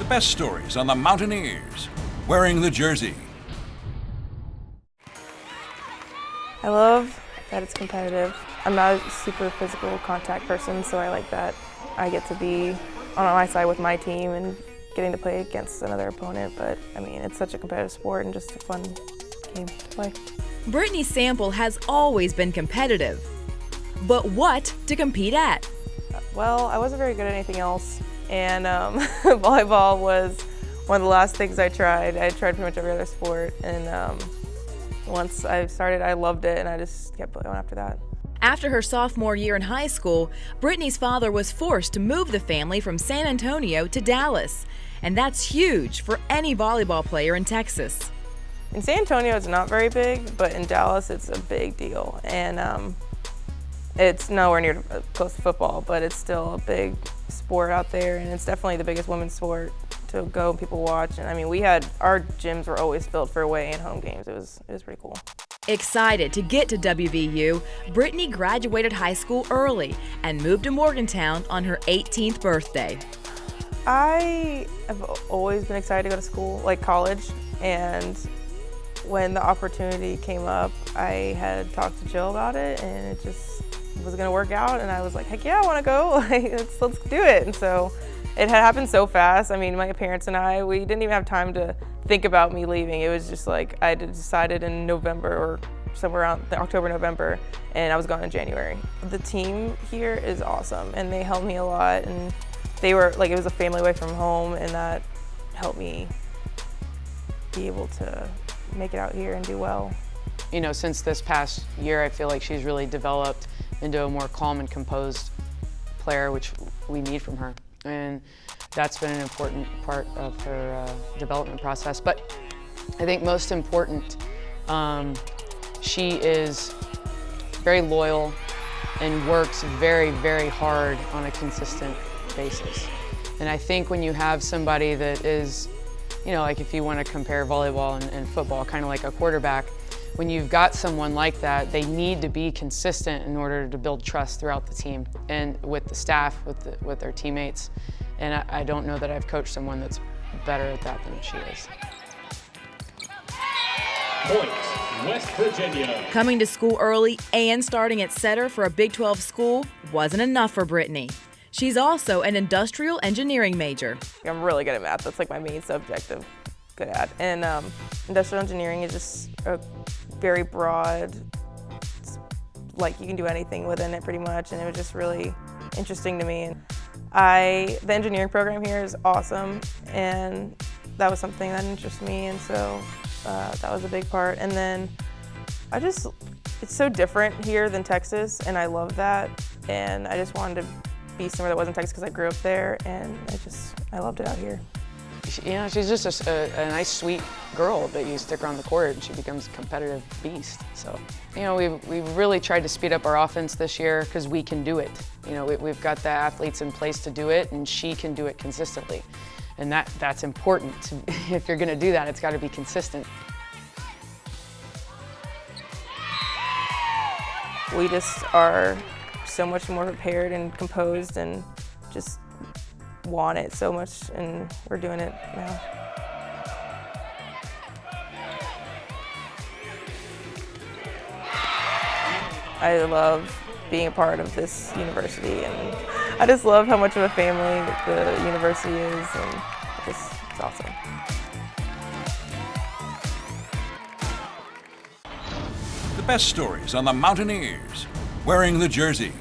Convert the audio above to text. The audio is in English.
The best stories on the Mountaineers, wearing the jersey. I love that it's competitive. I'm not a super physical contact person, so I like that I get to be on my side with my team and getting to play against another opponent. But I mean, it's such a competitive sport and just a fun game to play. Brittany Sample has always been competitive. But what to compete at? Well, I wasn't very good at anything else, and volleyball was one of the last things I tried. I tried pretty much every other sport, and once I started, I loved it, and I just kept going after that. After her sophomore year in high school, Brittany's father was forced to move the family from San Antonio to Dallas, and that's huge for any volleyball player in Texas. In San Antonio, it's not very big, but in Dallas, it's a big deal, and it's nowhere near close to football, but it's still a big sport out there, and it's definitely the biggest women's sport to go and people watch. And I mean, our gyms were always filled for away and home games. It was pretty cool. Excited to get to WVU, Brittany graduated high school early and moved to Morgantown on her 18th birthday. I have always been excited to go to school, like college, and when the opportunity came up, I had talked to Jill about it, and it just was gonna work out, and I was like, heck yeah, I wanna go, let's do it. And so it had happened so fast. I mean, my parents and we didn't even have time to think about me leaving. It was just like, I decided in November or somewhere around October, November, and I was gone in January. The team here is awesome, and they helped me a lot, and they were like, it was a family away from home, and that helped me be able to make it out here and do well. You know, since this past year, I feel like she's really developed into a more calm and composed player, which we need from her. And that's been an important part of her development process. But I think most important, she is very loyal and works very, very hard on a consistent basis. And I think when you have somebody that is, you know, like if you want to compare volleyball and football, kind of like a quarterback, when you've got someone like that, they need to be consistent in order to build trust throughout the team and with the staff, with their teammates. And I don't know that I've coached someone that's better at that than she is. Point, West Virginia. Coming to school early and starting at setter for a Big 12 school wasn't enough for Brittany. She's also an industrial engineering major. I'm really good at math. That's like my main subject I'm good at. And industrial engineering is just a very broad, like you can do anything within it pretty much, and it was just really interesting to me. And the engineering program here is awesome, and that was something that interested me, and so that was a big part. And then it's so different here than Texas, and I love that, and I just wanted to be somewhere that wasn't Texas because I grew up there, and I loved it out here. You know, she's just a nice, sweet girl, but you stick her on the court and she becomes a competitive beast. So, you know, we've really tried to speed up our offense this year because we can do it. You know, we've got the athletes in place to do it, and she can do it consistently. And that's important. If you're gonna do that, it's gotta be consistent. We just are so much more prepared and composed and just want it so much, and we're doing it now. I love being a part of this university, and I just love how much of a family the university is, and it's awesome. The best stories on the Mountaineers, wearing the jersey.